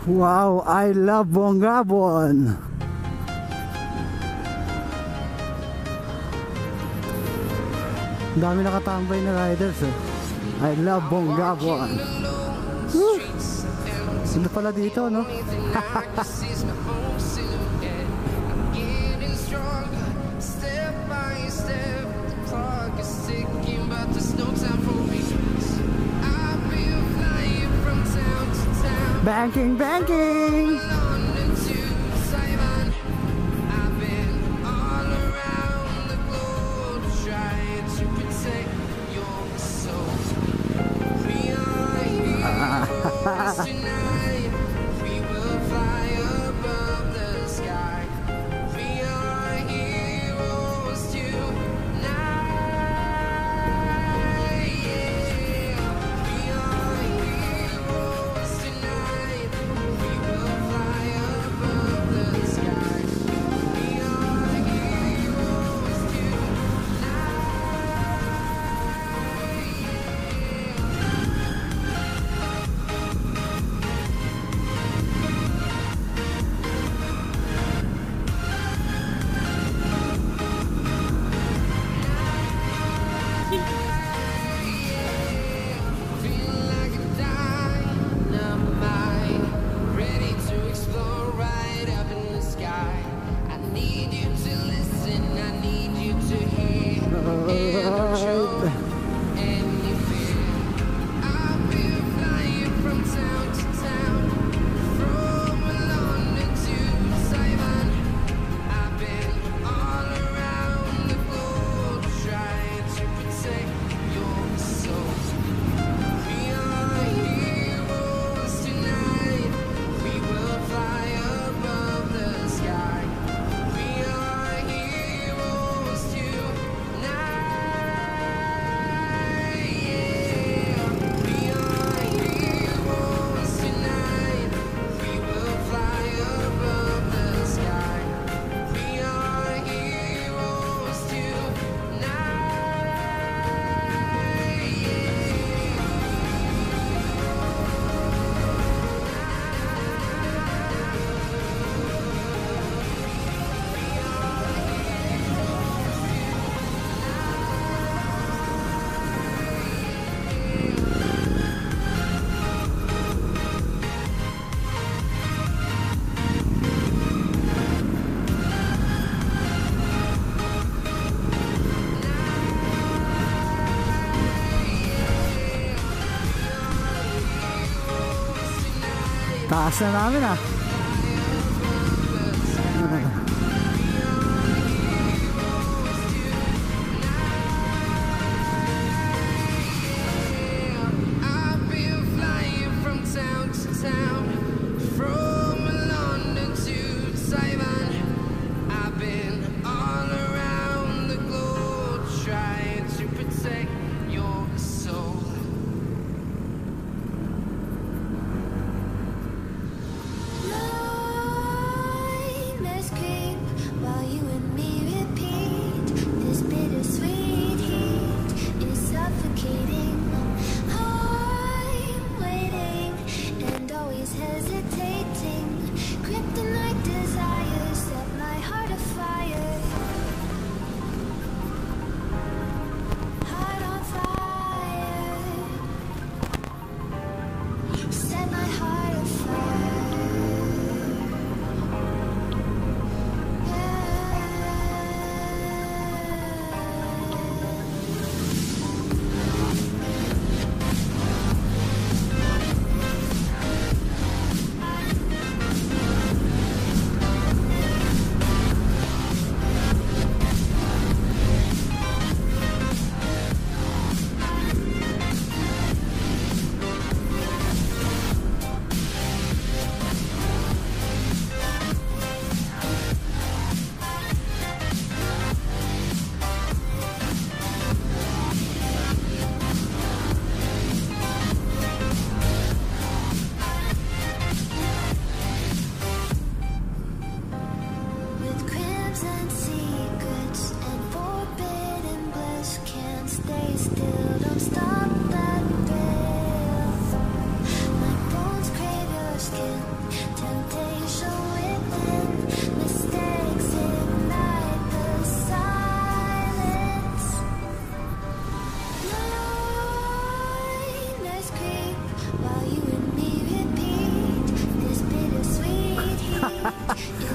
Wow, I love Bongabon. Dami nakatambay na riders eh. I love Bongabon. Sino pala dito, no? Banking, banking! Tonight, we will fly above the sky. We are heroes tonight. Yeah. We are heroes tonight. We will fly above the sky. We are heroes tonight. Taas na namin ah.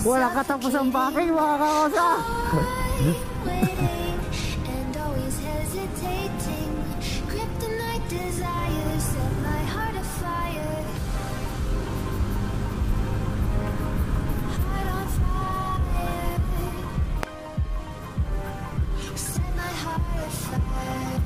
Walang katapos ang baking mga kakosa. Waiting and always hesitating. Kryptonite desires set my heart afire. Heart on fire. Set my heart afire.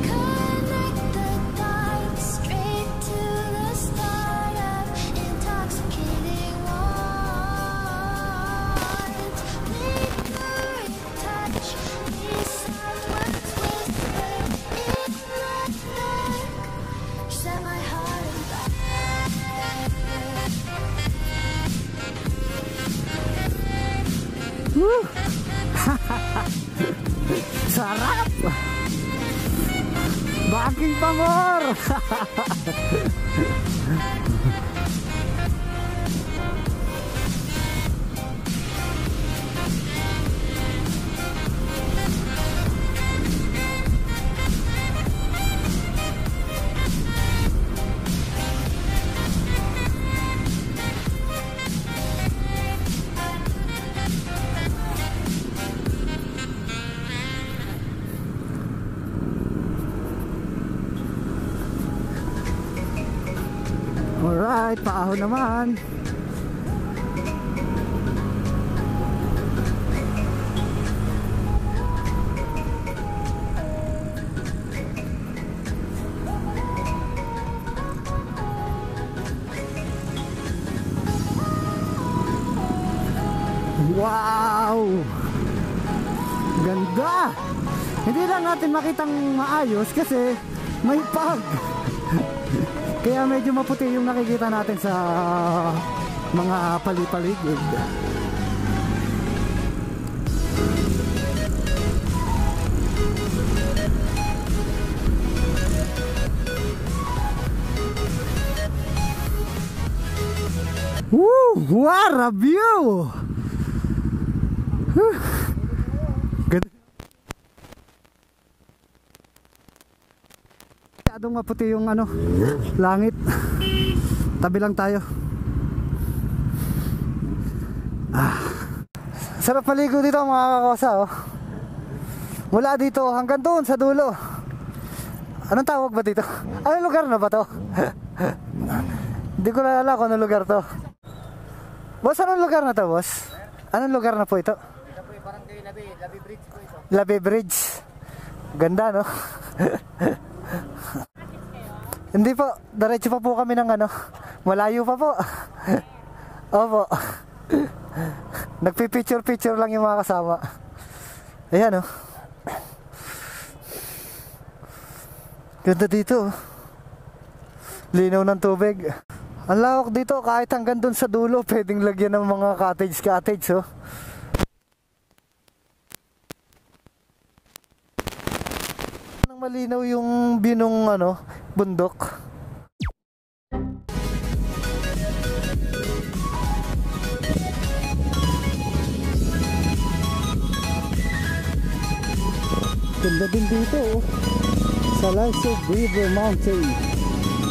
Connect the dots straight to the start of intoxicating warmth. Lingering touch, these soft words whispered in the dark. Set my heart on Woo! Sarap! Baking pamor! Alright, paahon naman. Wow! Ganda! Hindi lang natin makitang maayos kasi may pag. Kaya medyo maputi yung nakikita natin sa mga palipaligid. Woo! What a view! Ganda. Masyadong maputi yung langit. Tabi lang tayo. Sarap maligo dito mga kakosa, oh. Mula dito hanggang doon sa dulo. Anong tawag ba dito? Anong lugar na ba to? Hindi ko na alam kung anong lugar to. Boss, anong lugar na to, boss? Anong lugar na po ito? Ito po yung barangay Labi Bridge po ito. Labi Bridge. Ganda, no? Hindi po, diretso pa po kami ng malayo pa po. Opo. Nagpipicture-picture lang yung mga kasama. Ayan, oh. Ganda dito, oh. Linaw ng tubig. Ang lawak dito, kahit hanggang dun sa dulo, pwedeng lagyan ng mga cottage, oh. Malinaw yung view nung bundok. Ganda din dito, oh. Sa Laisog River Mountain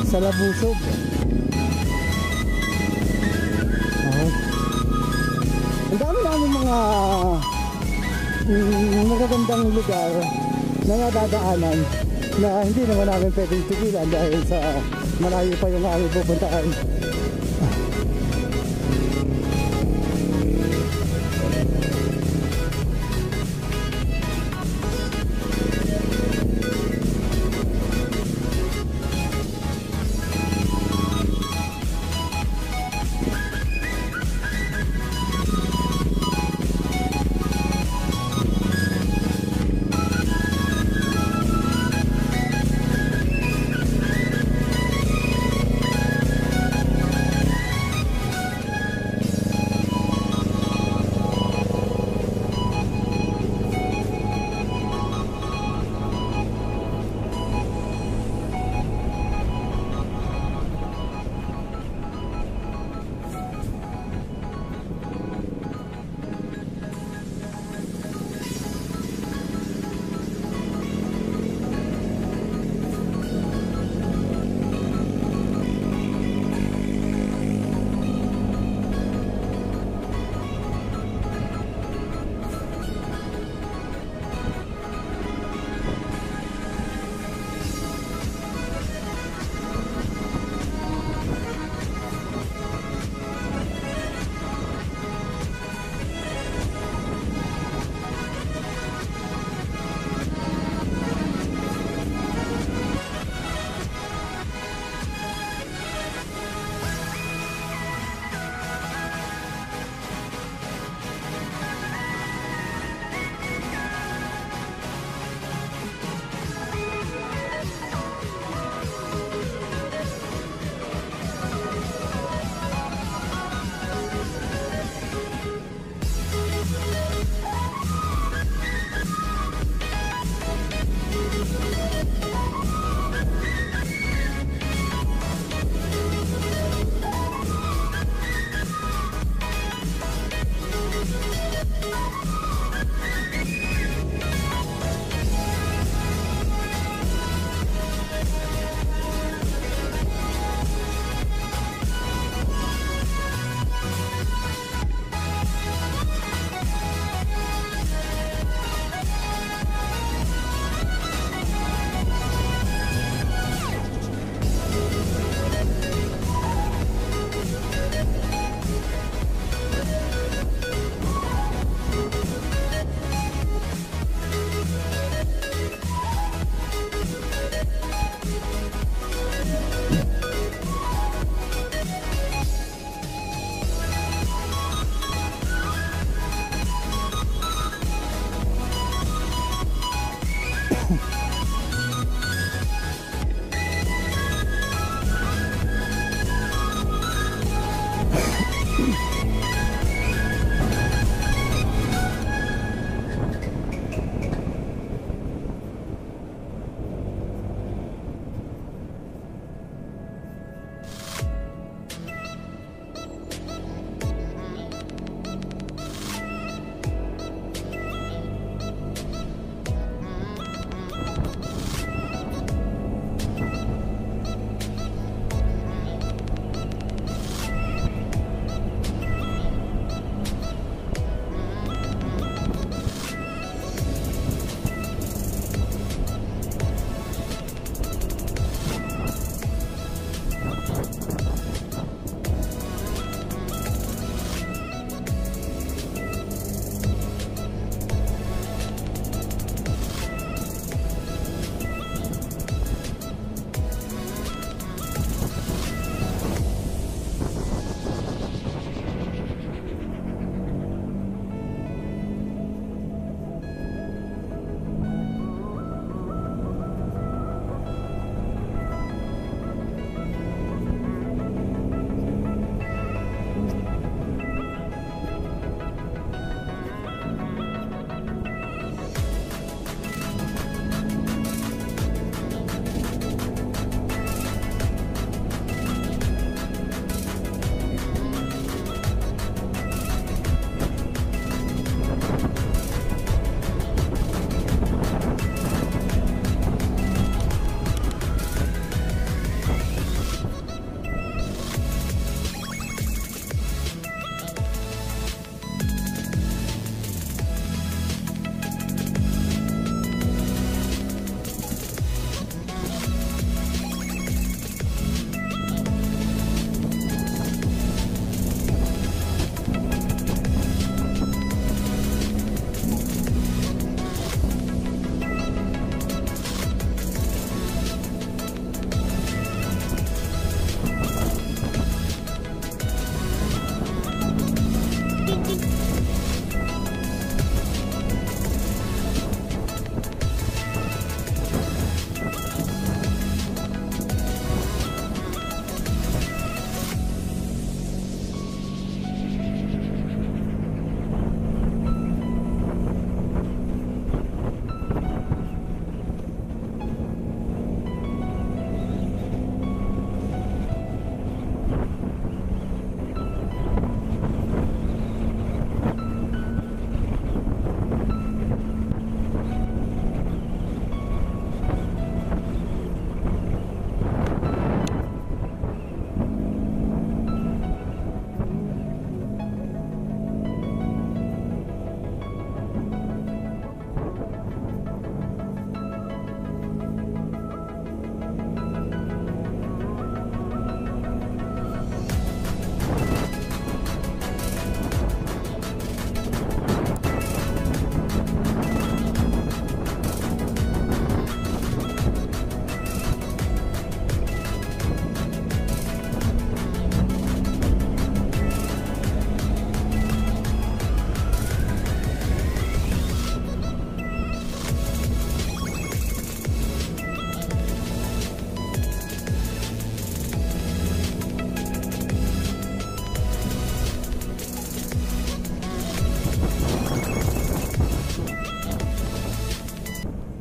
sa Labusog. Ang dami namin mga magagandang lugar na nadadaanan na hindi naman namin pwedeng tigilan dahil sa malayo pa yung aming pupuntaan.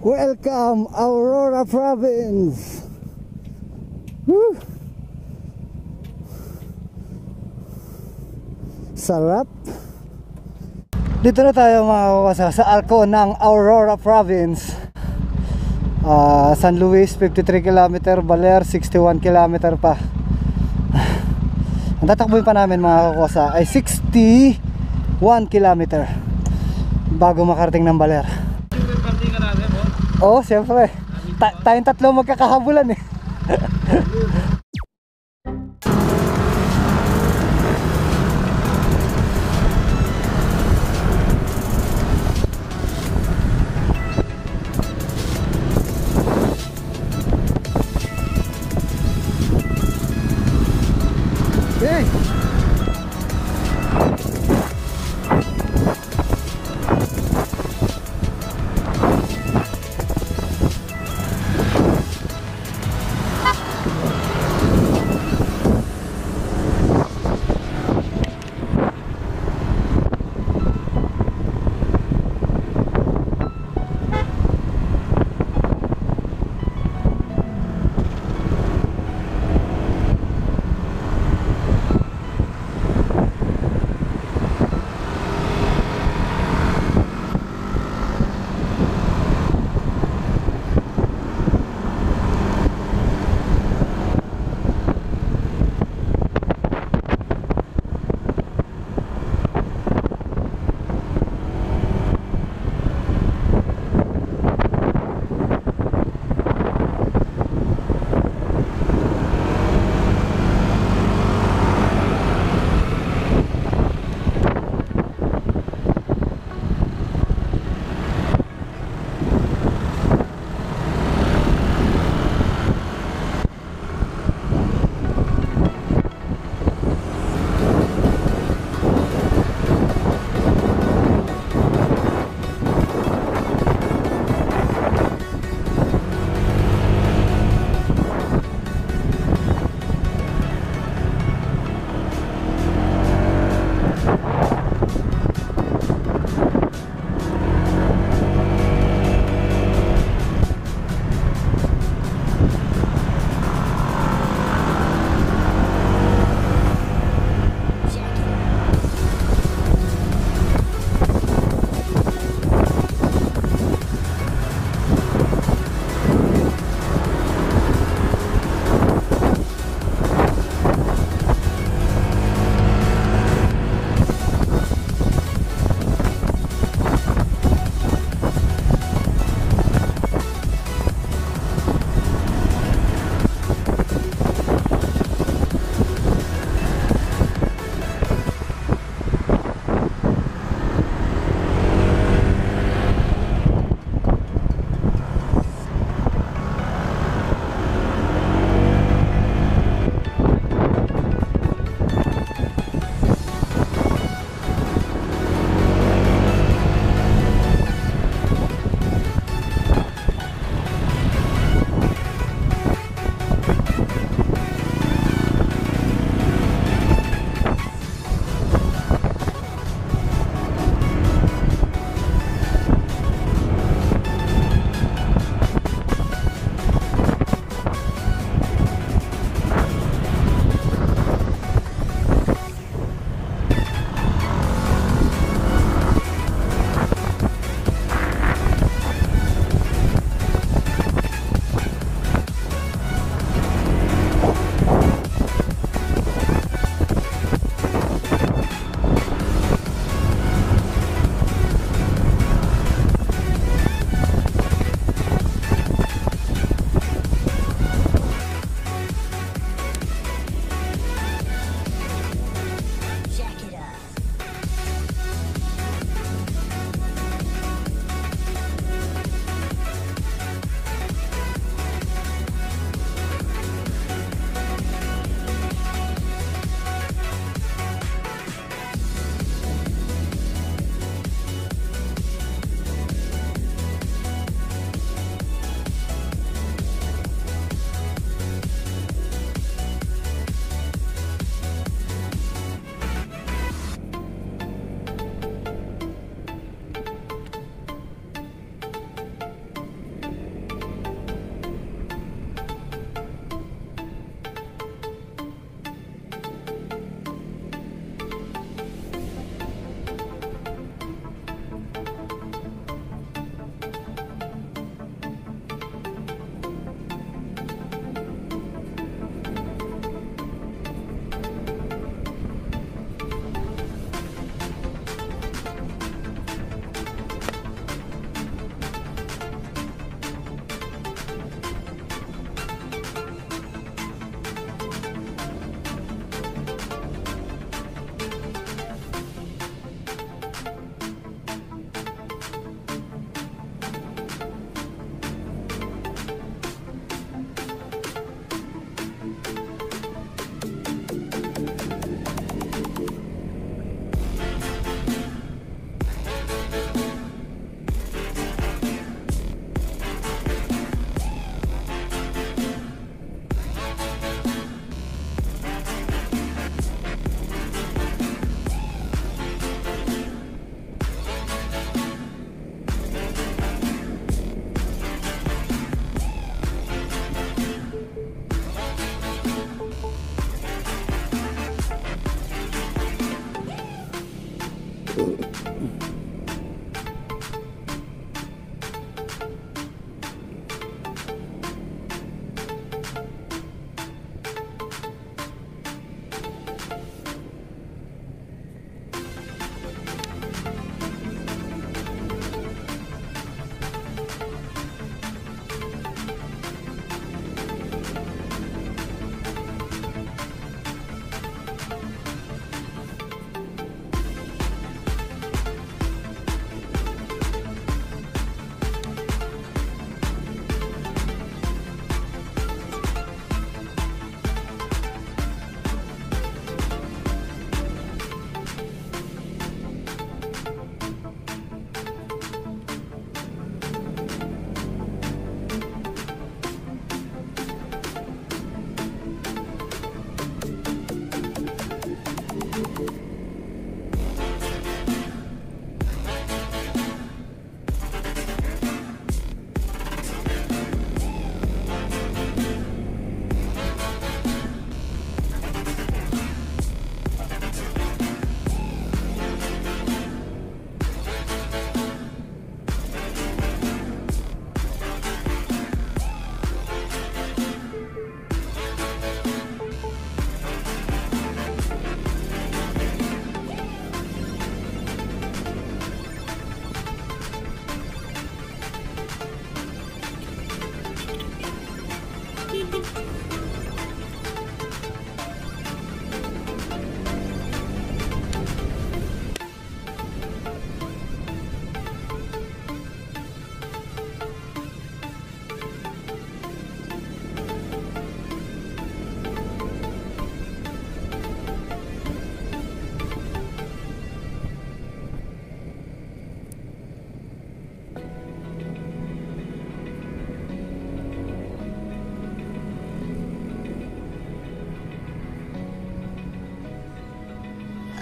Welcome Aurora Province. Woo! Sarap. Dito na tayo mga kakasa sa arko ng Aurora Province. San Luis 53 km, Baler 61 km pa. Ang tatakbuhin pa namin mga kakasa ay 61 km bago makarating ng Baler. Oo, siyempre. Tayong tatlo magkakahabulan eh. Okay.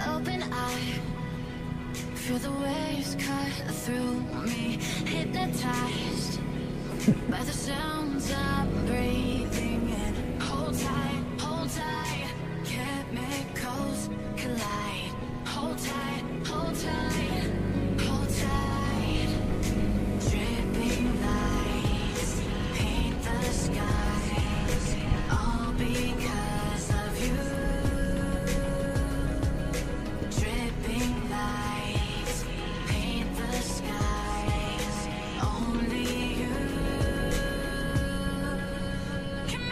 Open eye, feel the waves cut through me, hypnotized by the sounds I'm breathing in. Hold tight, chemicals collide. Hold tight, hold tight, hold tight. Dripping lights paint the skies, all because of you. Dripping lights paint the skies, only you can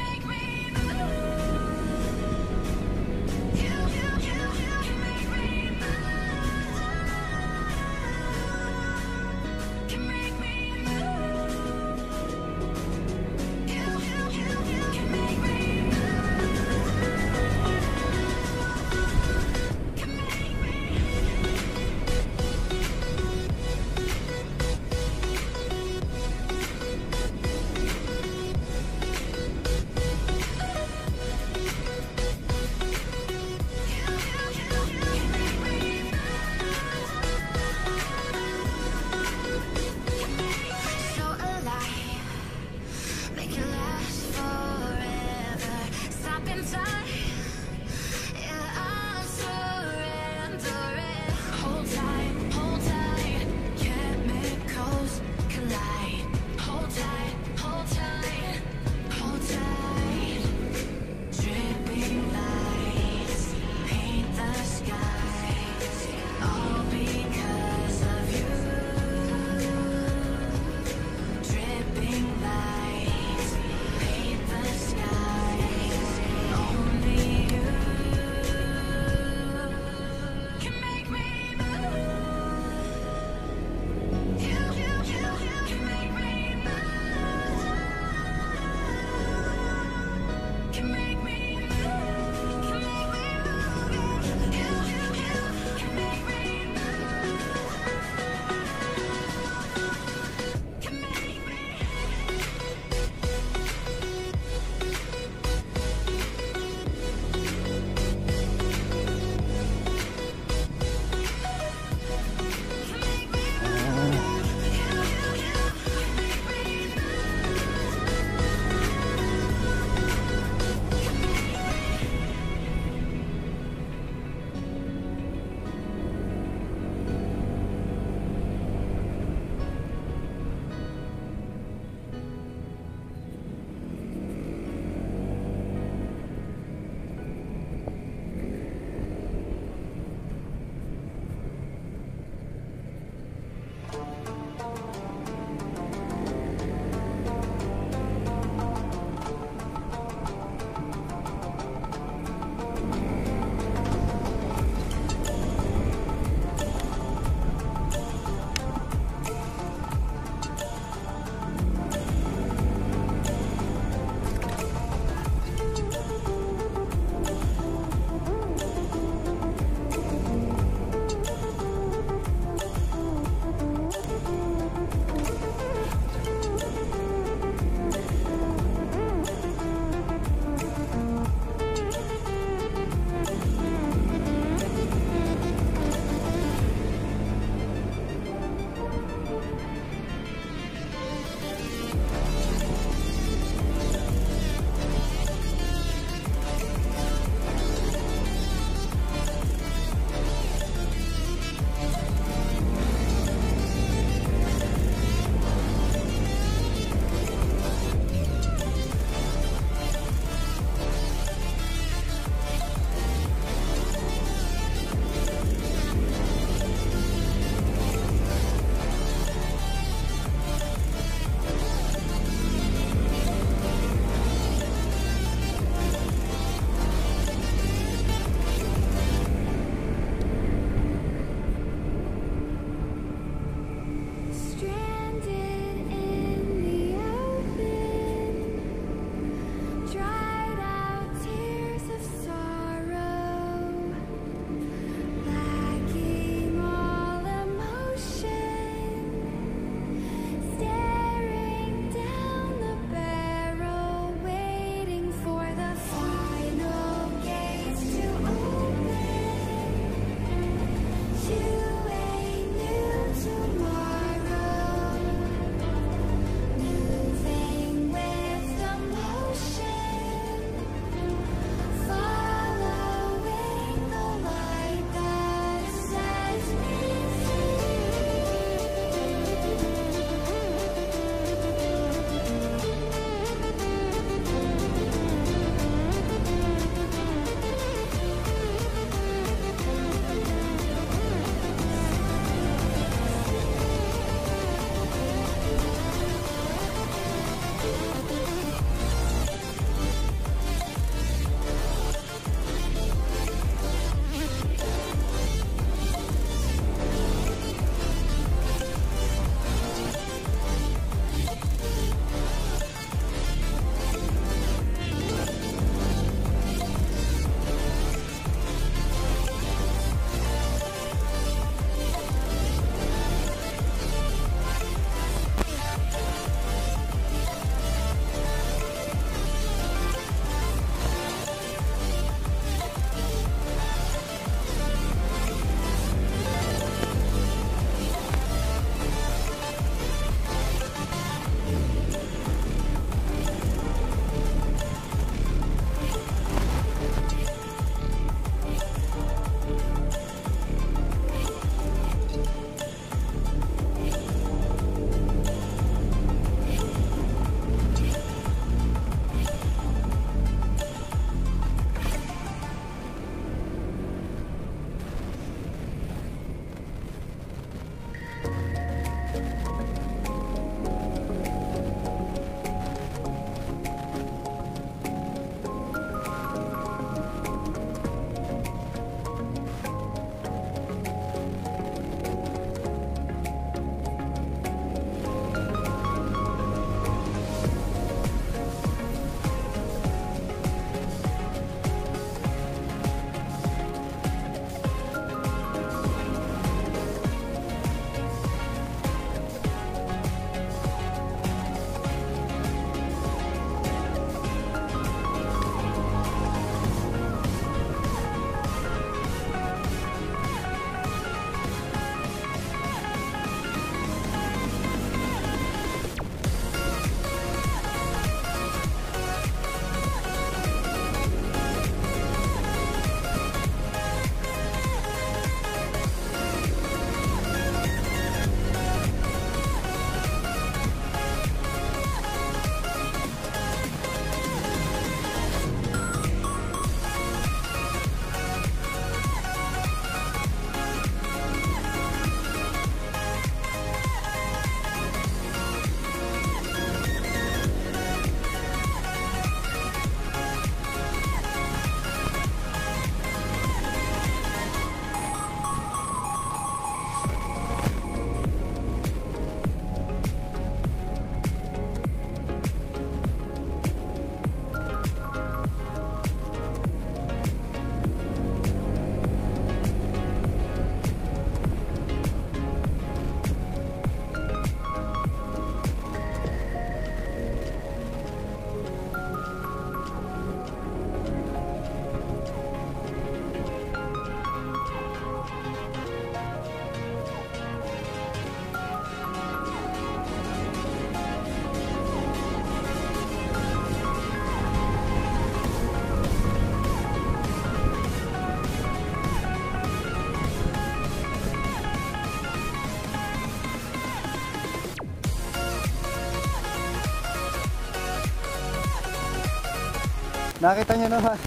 Nakita nyo naman,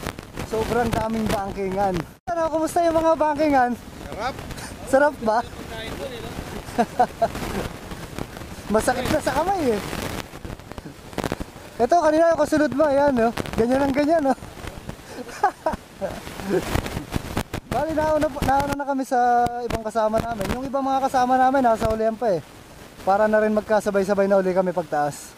sobrang daming bankingan. Ano, kumusta yung mga bankingan? Sarap. Sarap ba? Masakit na sa kamay eh. Ito, kanina yung kasunod mo, ayan, no? Ganyan ang ganyan, no? Bali, nauna na kami sa ibang kasama namin. Yung ibang mga kasama namin, nasa ulihan pa eh. Para na rin magkasabay-sabay na uli kami pagtaas.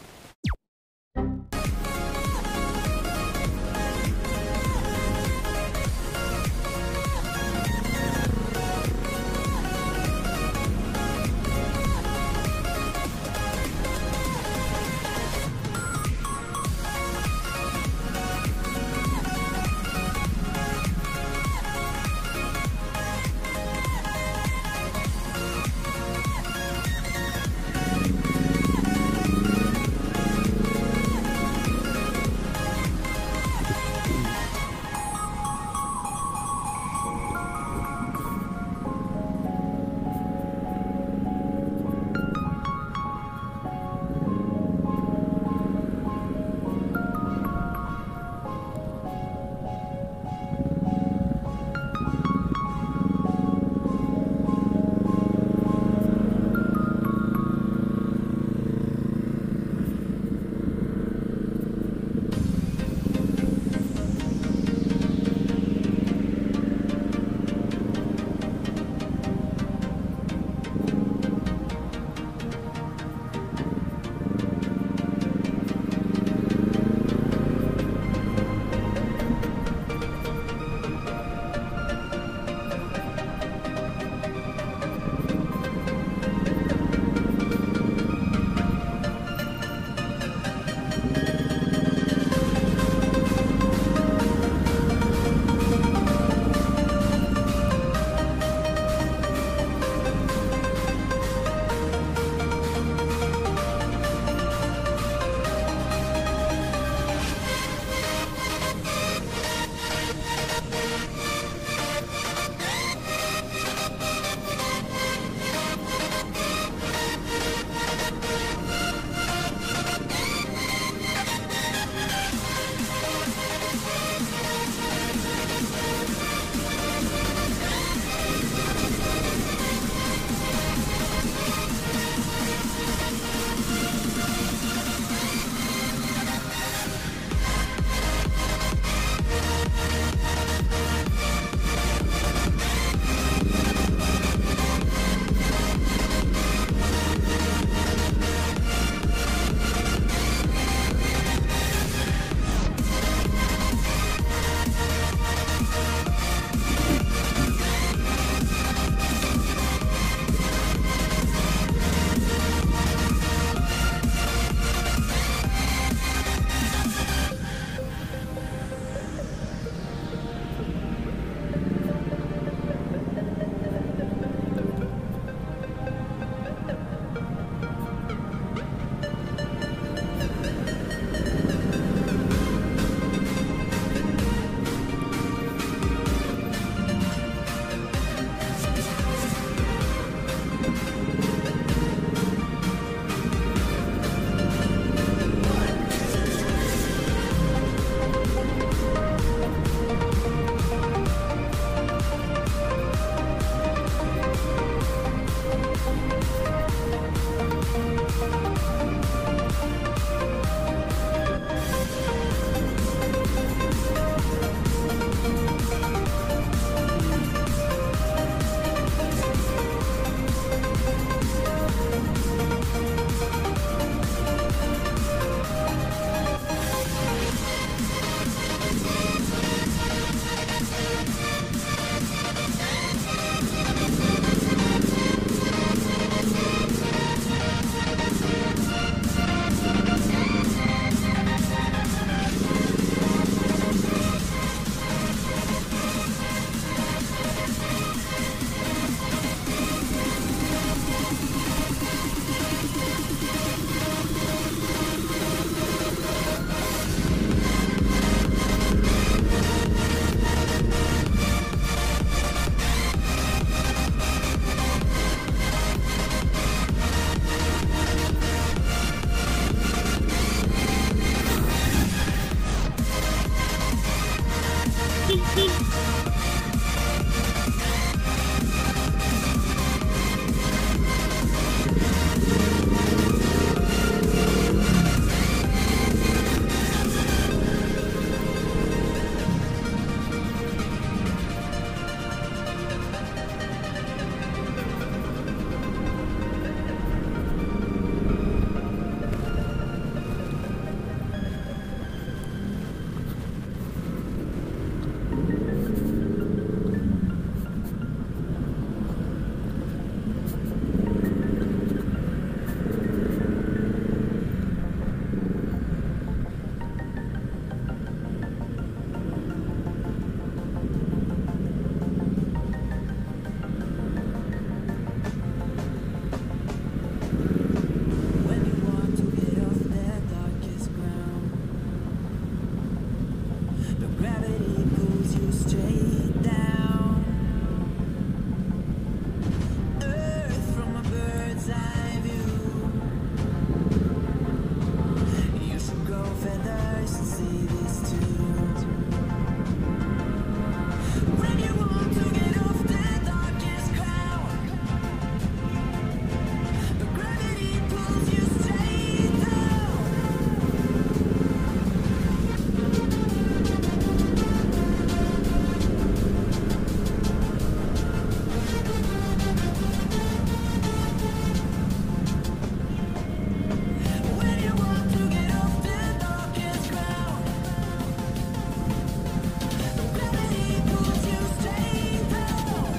When you want to get off that darkest ground, the gravity pulls you straight down. Earth from a bird's eye view. You should grow feathers and see this too. When you want to get off that darkest ground, the gravity pulls you straight down. When you want to get off that darkest ground, the gravity pulls you straight down.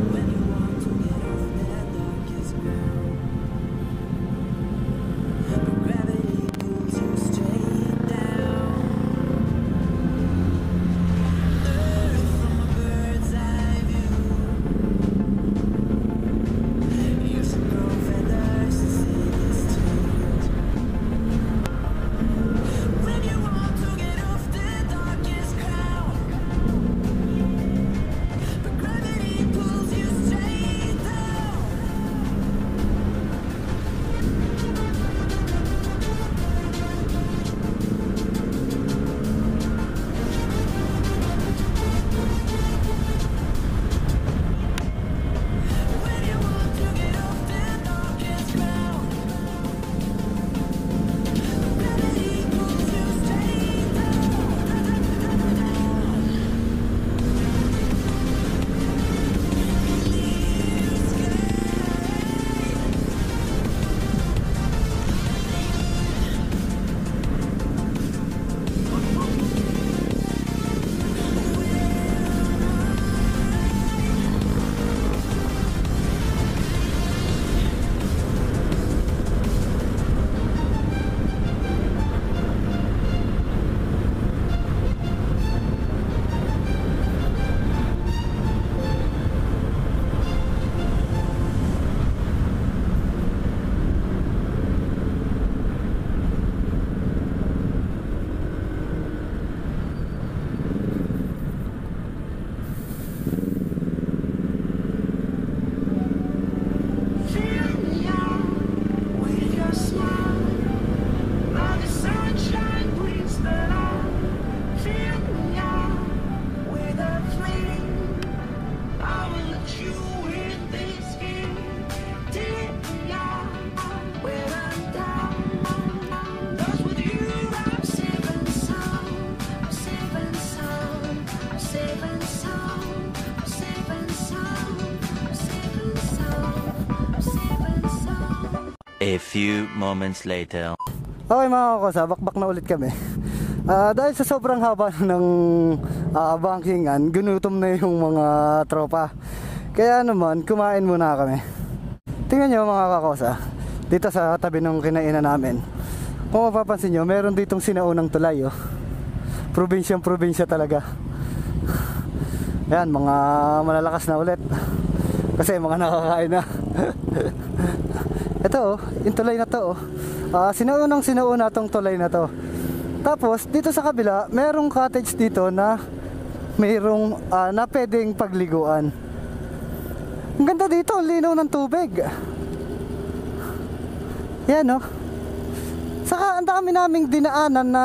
When you want to get off that darkest ground, the gravity pulls you straight down. Earth from a bird's eye view. You should grow feathers and see this too. When you want to get off that darkest ground, the gravity pulls you straight down. When you want to get off that darkest ground, the gravity pulls you straight A few moments later. Okay mga kakosa, bakbak na ulit kami. Dahil sa sobrang haba ng bankingan, ginutom na yung mga tropa. Kaya naman, kumain muna kami. Tingnan nyo mga kakosa, dito sa tabi ng kinainan namin. Kung mapapansin nyo, meron ditong sinaunang tulay, oh. Probinsyang-probinsya talaga. Yan, mga malalakas na ulit. Kasi mga nakakain na. Ito, oh, yung tulay na to, oh. Sinauna tong tulay na to. Tapos, dito sa kabila, merong cottage dito na mayroong na pwedeng pagliguan. Ang ganda dito, ang linaw ng tubig. Yan, oh. Saka ang dami naming dinaanan na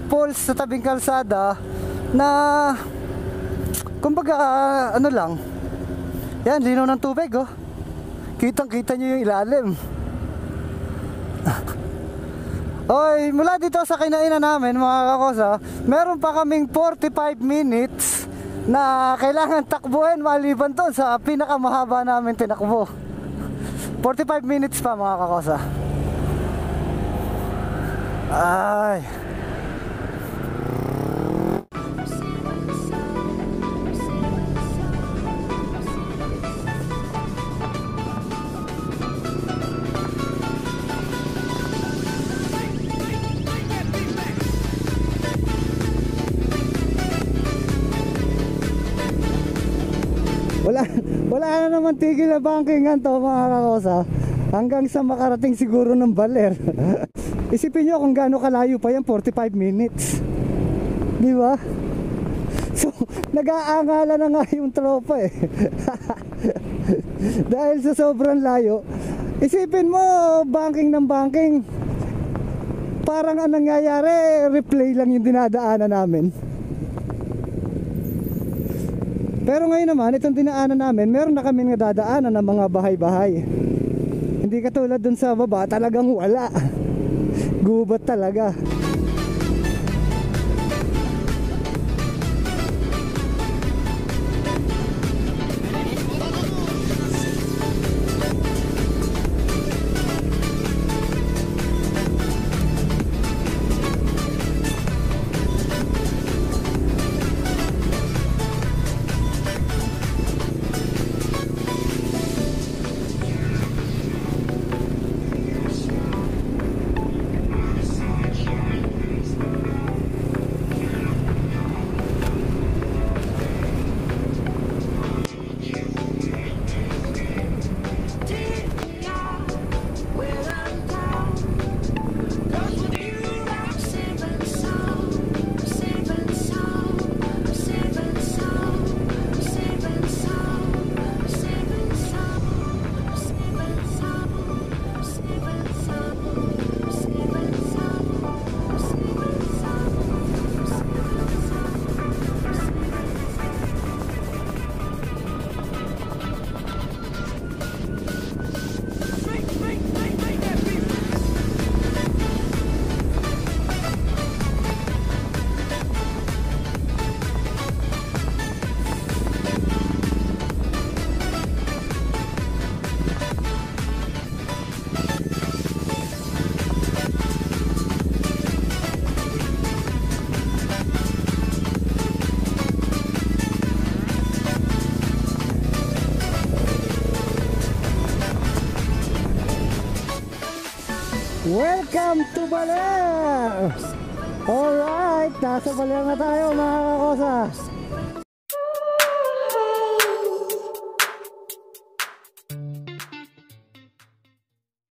poles sa tabing kalsada na kumbaga ano lang. Yan, linaw ng tubig, oh. Kitang-kita nyo yung ilalim. Oy, mula dito sa kinainan namin mga kakosa, meron pa kaming 45 minutes na kailangan takbuhin maliban doon sa pinakamahaba namin tinakbo. 45 minutes pa mga kakosa. Ay. Wala na naman tigil na bankingan to mga kakosa. Hanggang sa makarating siguro ng Baler. Isipin nyo kung gaano kalayo pa yan, 45 minutes. Di ba? So, nag-aangala na nga yung tropa eh. Dahil sa sobrang layo. Isipin mo, banking ng banking. Parang ang nangyayari, replay lang yung dinadaanan namin. Pero ngayon naman, itong dinaanan namin, meron na kami nadadaanan ng mga bahay-bahay. Hindi katulad dun sa baba, talagang wala. Gubat talaga. Welcome to Baler! Alright, nasa Baler na tayo mga kakosa.